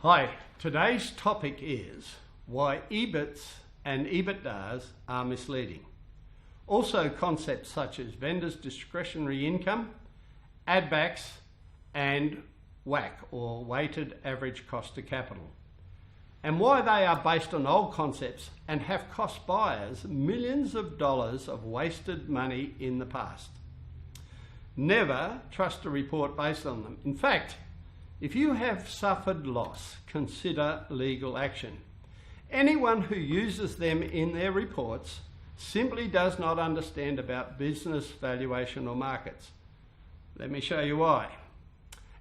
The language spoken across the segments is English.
Hi, today's topic is why Ebits and Ebitdas are misleading. Also concepts such as vendors' discretionary income, Addbacks and WACC, or weighted average cost of capital, and why they are based on old concepts and have cost buyers millions of dollars of wasted money in the past. Never trust a report based on them. In fact, if you have suffered loss, consider legal action. Anyone who uses them in their reports simply does not understand about business valuation or markets. Let me show you why.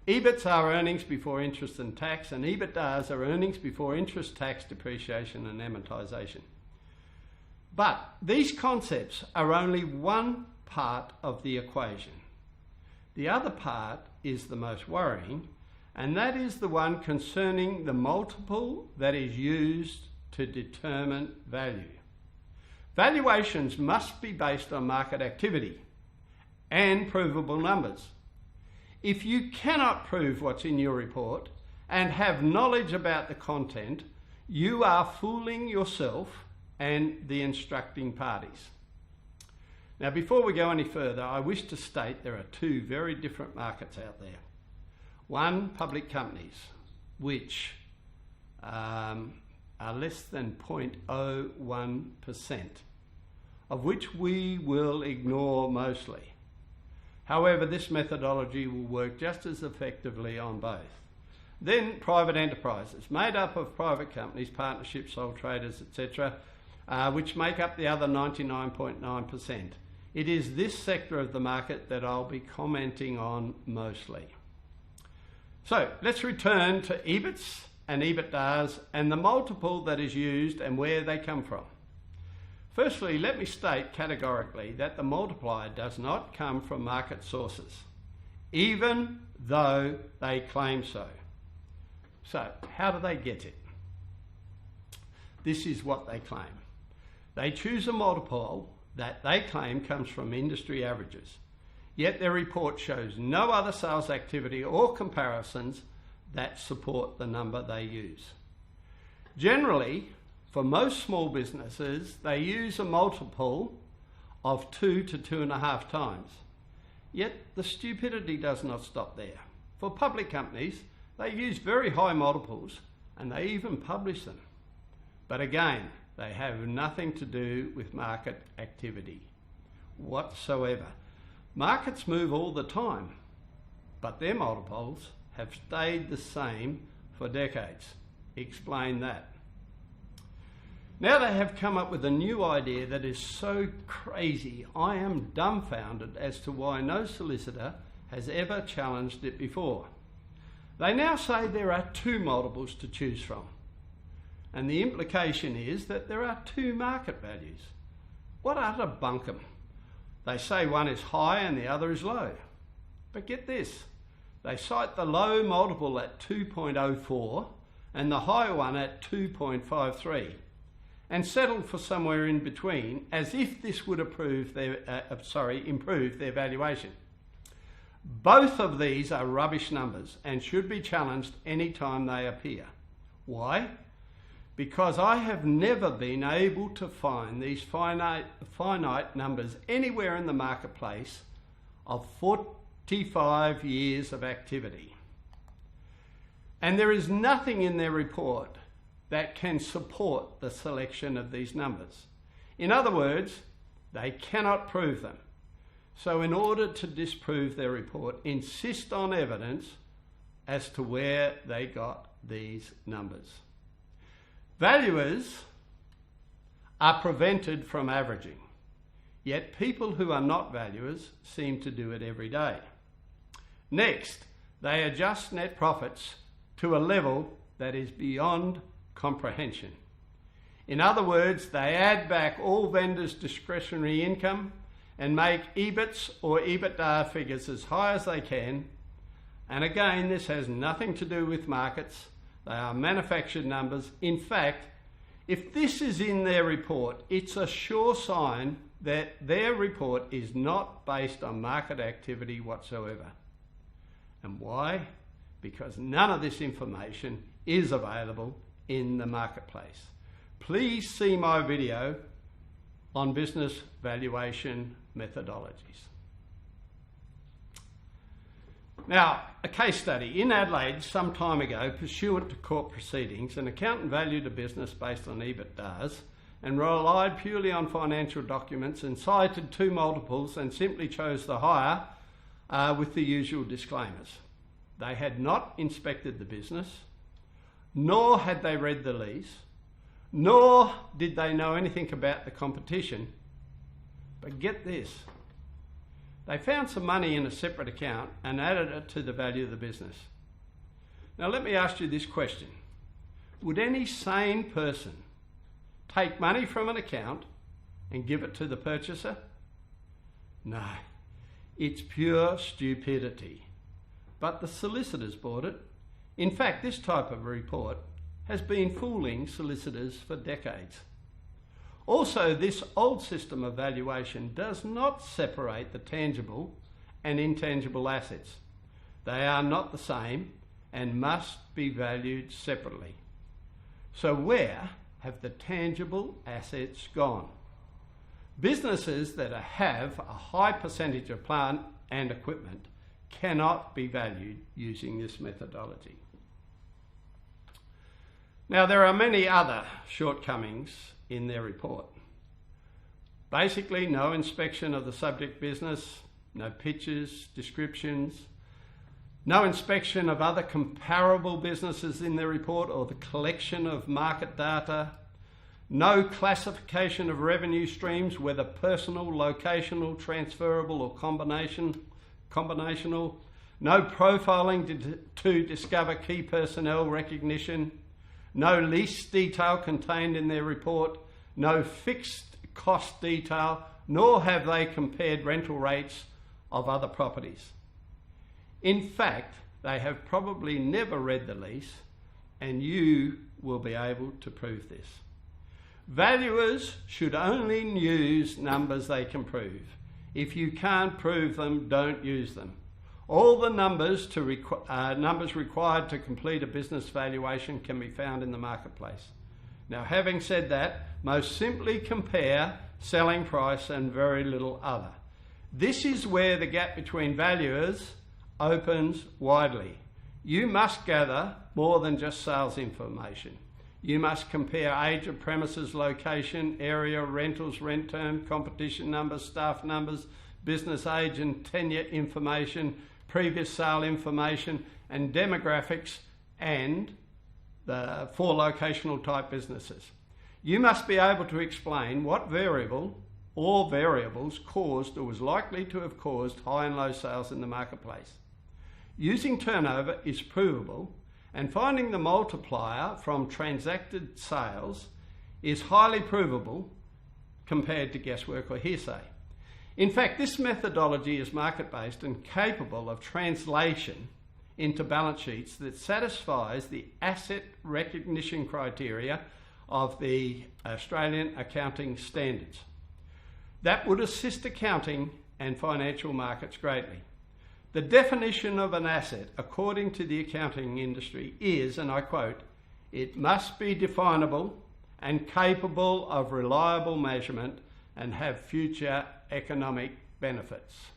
Ebits are earnings before interest and tax, and Ebitdas are earnings before interest, tax, depreciation and amortisation. But these concepts are only one part of the equation. The other part is the most worrying, and that is the one concerning the multiple that is used to determine value. Valuations must be based on market activity and provable numbers. If you cannot prove what's in your report and have knowledge about the content, you are fooling yourself and the instructing parties. Now, before we go any further, I wish to state there are two very different markets out there. One, public companies, which are less than 0.01%, of which we will ignore mostly. However, this methodology will work just as effectively on both. Then private enterprises, made up of private companies, partnerships, sole traders, etc., which make up the other 99.9%. It is this sector of the market that I'll be commenting on mostly. So let's return to Ebits and Ebitdas and the multiple that is used and where they come from. Firstly, let me state categorically that the multiplier does not come from market sources, even though they claim so. So how do they get it? This is what they claim. They choose a multiple that they claim comes from industry averages, yet their report shows no other sales activity or comparisons that support the number they use. Generally, for most small businesses, they use a multiple of 2 to 2.5 times. Yet the stupidity does not stop there. For public companies, they use very high multiples and they even publish them. But again, they have nothing to do with market activity whatsoever. Markets move all the time, but their multiples have stayed the same for decades. Explain that. Now they have come up with a new idea that is so crazy, I am dumbfounded as to why no solicitor has ever challenged it before. They now say there are two multiples to choose from, and the implication is that there are two market values. What utter bunkum. They say one is high and the other is low. But get this, they cite the low multiple at 2.04 and the high one at 2.53 and settle for somewhere in between as if this would improve their valuation. Both of these are rubbish numbers and should be challenged any time they appear. Why? Because I have never been able to find these finite numbers anywhere in the marketplace of 45 years of activity. And there is nothing in their report that can support the selection of these numbers. In other words, they cannot prove them. So in order to disprove their report, insist on evidence as to where they got these numbers. Valuers are prevented from averaging, yet people who are not valuers seem to do it every day. Next, they adjust net profits to a level that is beyond comprehension. In other words, they add back all vendors' discretionary income and make Ebits or Ebitda figures as high as they can. And again, this has nothing to do with markets. They are manufactured numbers. In fact, if this is in their report, it's a sure sign that their report is not based on market activity whatsoever. And why? Because none of this information is available in the marketplace. Please see my video on business valuation methodologies. Now, a case study. In Adelaide, some time ago, pursuant to court proceedings, an accountant valued a business based on Ebitdas and relied purely on financial documents and cited 2 multiples and simply chose the higher with the usual disclaimers. They had not inspected the business, nor had they read the lease, nor did they know anything about the competition. But get this, they found some money in a separate account and added it to the value of the business. Now let me ask you this question. Would any sane person take money from an account and give it to the purchaser? No, it's pure stupidity. But the solicitors bought it. In fact, this type of report has been fooling solicitors for decades. Also, this old system of valuation does not separate the tangible and intangible assets. They are not the same and must be valued separately. So where have the tangible assets gone? Businesses that have a high percentage of plant and equipment cannot be valued using this methodology. Now, there are many other shortcomings in their report. Basically, no inspection of the subject business, no pictures, descriptions, no inspection of other comparable businesses in their report or the collection of market data, no classification of revenue streams, whether personal, locational, transferable or combinational, no profiling to discover key personnel recognition, no lease detail contained in their report, no fixed cost detail, nor have they compared rental rates of other properties. In fact, they have probably never read the lease, and you will be able to prove this. Valuers should only use numbers they can prove. If you can't prove them, don't use them. All the numbers required to complete a business valuation can be found in the marketplace. Now, having said that, most simply compare selling price and very little other. This is where the gap between valuers opens widely. You must gather more than just sales information. You must compare age of premises, location, area, rentals, rent term, competition numbers, staff numbers, business age and tenure information, previous sale information, and demographics, and the 4 locational type businesses. You must be able to explain what variable or variables caused or was likely to have caused high and low sales in the marketplace. Using turnover is provable, and finding the multiplier from transacted sales is highly provable compared to guesswork or hearsay. In fact, this methodology is market-based and capable of translation into balance sheets that satisfies the asset recognition criteria of the Australian accounting standards. That would assist accounting and financial markets greatly. The definition of an asset, according to the accounting industry, is, and I quote, "It must be definable and capable of reliable measurement and have future economic benefits."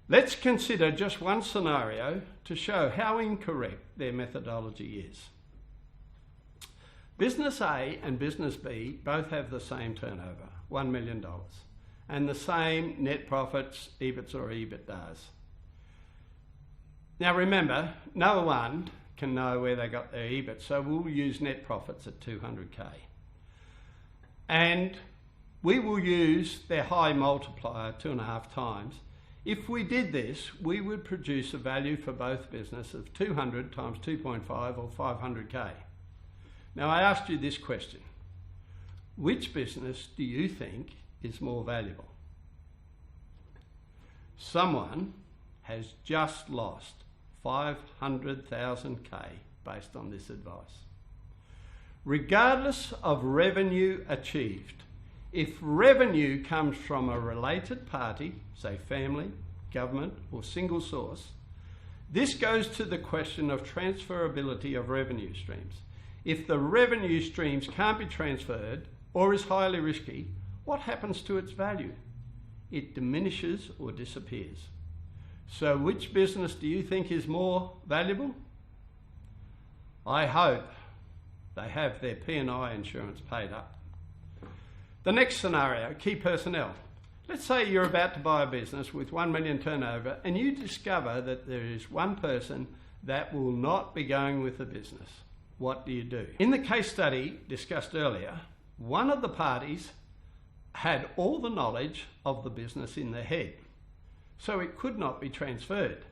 Let's consider just one scenario to show how incorrect their methodology is. Business A and Business B both have the same turnover, $1 million, and the same net profits, Ebits or Ebitdas. Now remember, no one can know where they got their Ebits, so we'll use net profits at 200K. And we will use their high multiplier 2.5 times. If we did this, we would produce a value for both businesses of 200 times 2.5 or 500K. Now I asked you this question. Which business do you think is more valuable? Someone has just lost 500,000K based on this advice. Regardless of revenue achieved, if revenue comes from a related party, say family, government, or single source, This goes to the question of transferability of revenue streams. If the revenue streams can't be transferred or is highly risky, what happens to its value? It diminishes or disappears. So which business do you think is more valuable? I hope they have their P&I insurance paid up. The next scenario, key personnel. Let's say you're about to buy a business with 1 million turnover and you discover that there is one person that will not be going with the business. What do you do? In the case study discussed earlier, one of the parties had all the knowledge of the business in their head, so it could not be transferred.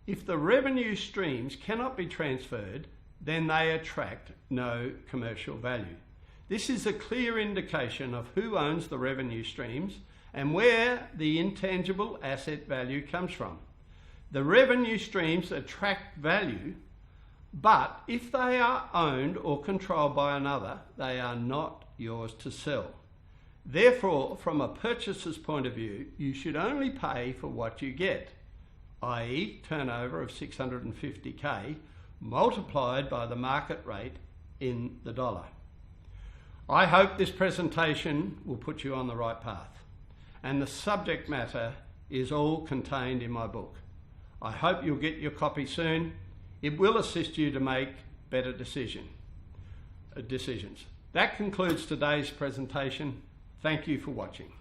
If the revenue streams cannot be transferred, then they attract no commercial value. This is a clear indication of who owns the revenue streams and where the intangible asset value comes from. The revenue streams attract value, but if they are owned or controlled by another, they are not yours to sell. Therefore, from a purchaser's point of view, you should only pay for what you get, i.e. turnover of 650k multiplied by the market rate in the dollar. I hope this presentation will put you on the right path, and the subject matter is all contained in my book. I hope you'll get your copy soon. It will assist you to make better decisions. That concludes today's presentation. Thank you for watching.